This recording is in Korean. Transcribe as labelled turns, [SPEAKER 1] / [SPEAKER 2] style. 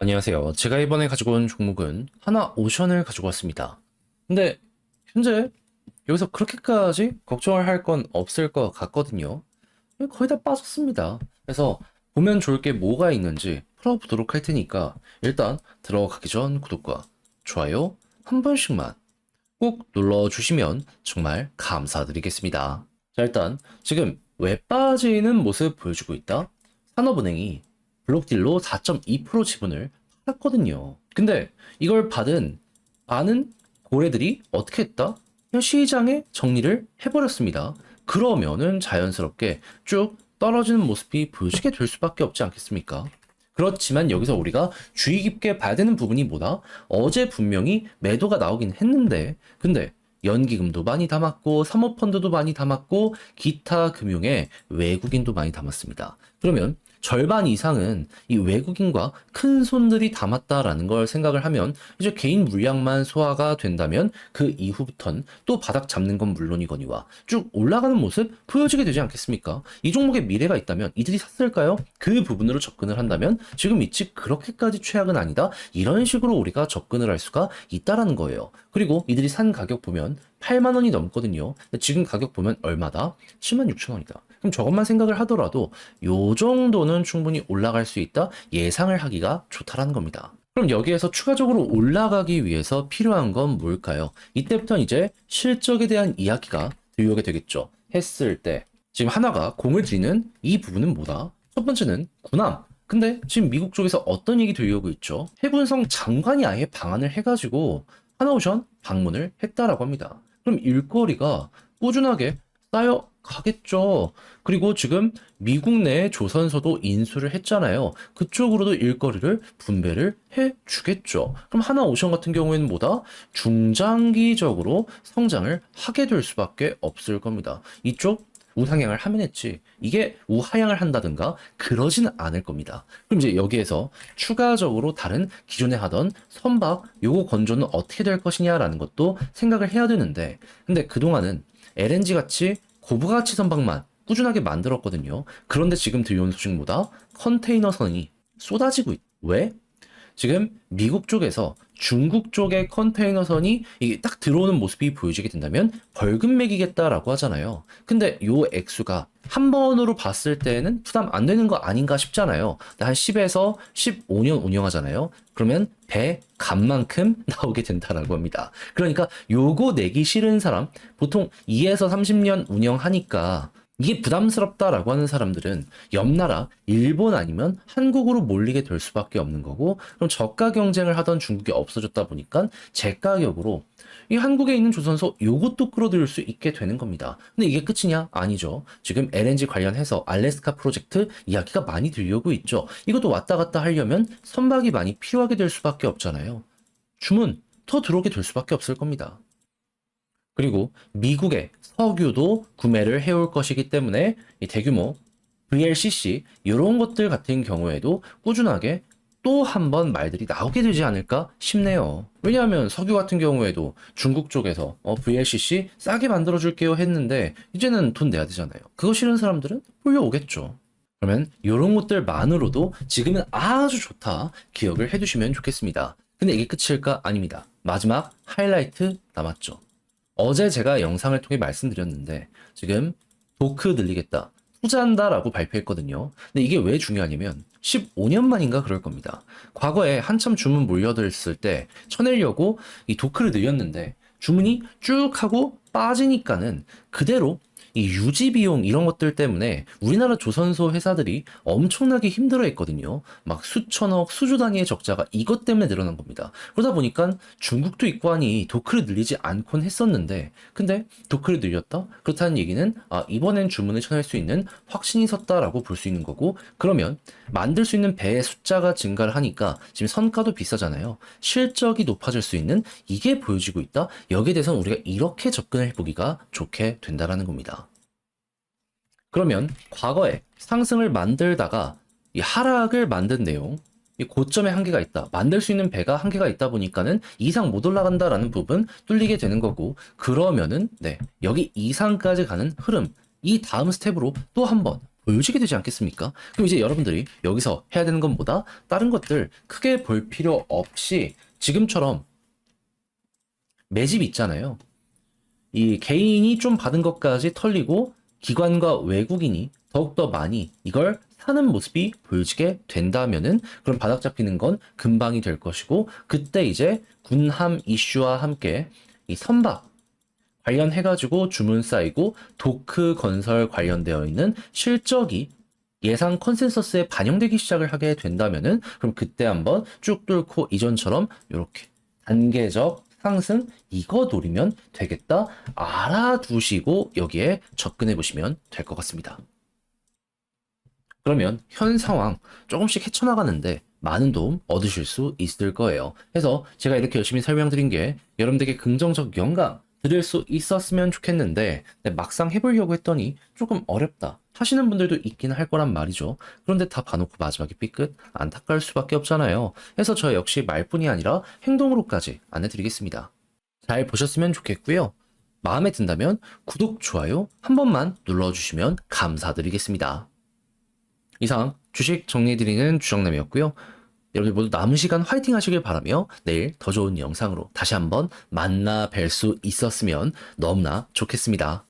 [SPEAKER 1] 안녕하세요. 제가 이번에 가지고 온 종목은 하나오션을 가지고 왔습니다. 근데 현재 여기서 그렇게까지 걱정을 할 건 없을 것 같거든요. 거의 다 빠졌습니다. 그래서 보면 좋을 게 뭐가 있는지 풀어보도록 할 테니까 일단 들어가기 전 구독과 좋아요 한 번씩만 꼭 눌러주시면 정말 감사드리겠습니다. 자, 일단 지금 왜 빠지는 모습 보여주고 있다? 산업은행이 블록딜로 4.2% 지분을 팔았거든요. 근데 이걸 받은 많은 고래들이 어떻게 했다? 그냥 시장에 정리를 해버렸습니다. 그러면은 자연스럽게 쭉 떨어지는 모습이 보여지게 될 수밖에 없지 않겠습니까? 그렇지만 여기서 우리가 주의 깊게 봐야 되는 부분이 뭐다? 어제 분명히 매도가 나오긴 했는데, 근데 연기금도 많이 담았고, 사모펀드도 많이 담았고, 기타 금융에 외국인도 많이 담았습니다. 그러면 절반 이상은 이 외국인과 큰 손들이 담았다라는 걸 생각을 하면 이제 개인 물량만 소화가 된다면 그 이후부턴 또 바닥 잡는 건 물론이거니와 쭉 올라가는 모습 보여지게 되지 않겠습니까? 이 종목에 미래가 있다면 이들이 샀을까요? 그 부분으로 접근을 한다면 지금 이치 그렇게까지 최악은 아니다. 이런 식으로 우리가 접근을 할 수가 있다라는 거예요. 그리고 이들이 산 가격 보면 8만 원이 넘거든요. 근데 지금 가격 보면 얼마다? 7만 6천 원이다. 그럼 저것만 생각을 하더라도 요 정도는 충분히 올라갈 수 있다 예상을 하기가 좋다라는 겁니다. 그럼 여기에서 추가적으로 올라가기 위해서 필요한 건 뭘까요? 이때부터 이제 실적에 대한 이야기가 들려오게 되겠죠. 했을 때 지금 하나가 공을 들이는 이 부분은 뭐다? 첫 번째는 군함. 근데 지금 미국 쪽에서 어떤 얘기 들려오고 있죠? 해군성 장관이 아예 방한을 해가지고 하나오션 방문을 했다라고 합니다. 그럼 일거리가 꾸준하게 쌓여가겠죠. 그리고 지금 미국 내 조선소도 인수를 했잖아요. 그쪽으로도 일거리를 분배를 해주겠죠. 그럼 하나오션 같은 경우에는 뭐다? 중장기적으로 성장을 하게 될 수밖에 없을 겁니다. 이쪽 우상향을 하면 했지. 이게 우하향을 한다든가 그러진 않을 겁니다. 그럼 이제 여기에서 추가적으로 다른 기존에 하던 선박 요거 건조는 어떻게 될 것이냐라는 것도 생각을 해야 되는데 근데 그동안은 LNG 같이 고부가치 선박만 꾸준하게 만들었거든요. 그런데 지금 들려온 소식보다 컨테이너선이 쏟아지고 왜? 지금 미국 쪽에서 중국 쪽의 컨테이너선이 이게 딱 들어오는 모습이 보여지게 된다면 벌금 매기겠다라고 하잖아요. 근데 요 액수가 한 번으로 봤을 때는 부담 안 되는 거 아닌가 싶잖아요. 한 10에서 15년 운영하잖아요. 그러면 배 값만큼 나오게 된다라고 합니다. 그러니까 요거 내기 싫은 사람 보통 2에서 30년 운영하니까 이게 부담스럽다라고 하는 사람들은 옆 나라 일본 아니면 한국으로 몰리게 될 수밖에 없는 거고 그럼 저가 경쟁을 하던 중국이 없어졌다 보니까 제가격으로 이 한국에 있는 조선소 요것도 끌어들일 수 있게 되는 겁니다. 근데 이게 끝이냐? 아니죠. 지금 LNG 관련해서 알래스카 프로젝트 이야기가 많이 들려오고 있죠. 이것도 왔다 갔다 하려면 선박이 많이 필요하게 될 수밖에 없잖아요. 주문 더 들어오게 될 수밖에 없을 겁니다. 그리고 미국의 석유도 구매를 해올 것이기 때문에 이 대규모 VLCC 이런 것들 같은 경우에도 꾸준하게 또 한 번 말들이 나오게 되지 않을까 싶네요. 왜냐하면 석유 같은 경우에도 중국 쪽에서 VLCC 싸게 만들어줄게요 했는데 이제는 돈 내야 되잖아요. 그거 싫은 사람들은 몰려오겠죠. 그러면 이런 것들만으로도 지금은 아주 좋다 기억을 해두시면 좋겠습니다. 근데 이게 끝일까? 아닙니다. 마지막 하이라이트 남았죠. 어제 제가 영상을 통해 말씀드렸는데 지금 도크 늘리겠다, 투자한다라고 발표했거든요. 근데 이게 왜 중요하냐면 15년 만인가 그럴 겁니다. 과거에 한참 주문 몰려들었을 때 쳐내려고 이 도크를 늘렸는데 주문이 쭉 하고 빠지니까는 그대로 이 유지 비용 이런 것들 때문에 우리나라 조선소 회사들이 엄청나게 힘들어 했거든요. 막 수천억, 수조 단위의 적자가 이것 때문에 늘어난 겁니다. 그러다 보니까 중국도 있고 하니 도크를 늘리지 않곤 했었는데, 근데 도크를 늘렸다? 그렇다는 얘기는 이번엔 주문을 쳐낼 수 있는 확신이 섰다라고 볼 수 있는 거고, 그러면 만들 수 있는 배의 숫자가 증가를 하니까 지금 선가도 비싸잖아요. 실적이 높아질 수 있는 이게 보여지고 있다. 여기에 대해서는 우리가 이렇게 접근을 해보기가 좋게 된다라는 겁니다. 그러면 과거에 상승을 만들다가 이 하락을 만든 내용, 이 고점에 한계가 있다. 만들 수 있는 배가 한계가 있다 보니까는 이상 못 올라간다라는 부분 뚫리게 되는 거고, 그러면은 여기 이상까지 가는 흐름, 이 다음 스텝으로 또 한 번 보여지게 되지 않겠습니까? 그럼 이제 여러분들이 여기서 해야 되는 건 뭐다? 다른 것들 크게 볼 필요 없이 지금처럼 매집 있잖아요. 이 개인이 좀 받은 것까지 털리고 기관과 외국인이 더욱더 많이 이걸 사는 모습이 보여지게 된다면은 그럼 바닥 잡히는 건 금방이 될 것이고 그때 이제 군함 이슈와 함께 이 선박 관련해가지고 주문 쌓이고 도크 건설 관련되어 있는 실적이 예상 컨센서스에 반영되기 시작을 하게 된다면은 그럼 그때 한번 쭉 뚫고 이전처럼 이렇게 단계적 상승 이거 노리면 되겠다 알아두시고 여기에 접근해 보시면 될 것 같습니다. 그러면 현 상황 조금씩 헤쳐나가는데 많은 도움 얻으실 수 있을 거예요. 그래서 제가 이렇게 열심히 설명드린 게 여러분들에게 긍정적 영감 드릴 수 있었으면 좋겠는데 막상 해보려고 했더니 조금 어렵다 하시는 분들도 있긴 할 거란 말이죠. 그런데 다 봐놓고 마지막에 삐끗 안타까울 수밖에 없잖아요. 그래서 저 역시 말뿐이 아니라 행동으로까지 안내드리겠습니다. 잘 보셨으면 좋겠고요. 마음에 든다면 구독, 좋아요 한 번만 눌러주시면 감사드리겠습니다. 이상 주식 정리해드리는 주정남이었고요. 여러분 모두 남은 시간 화이팅 하시길 바라며 내일 더 좋은 영상으로 다시 한번 만나 뵐 수 있었으면 너무나 좋겠습니다.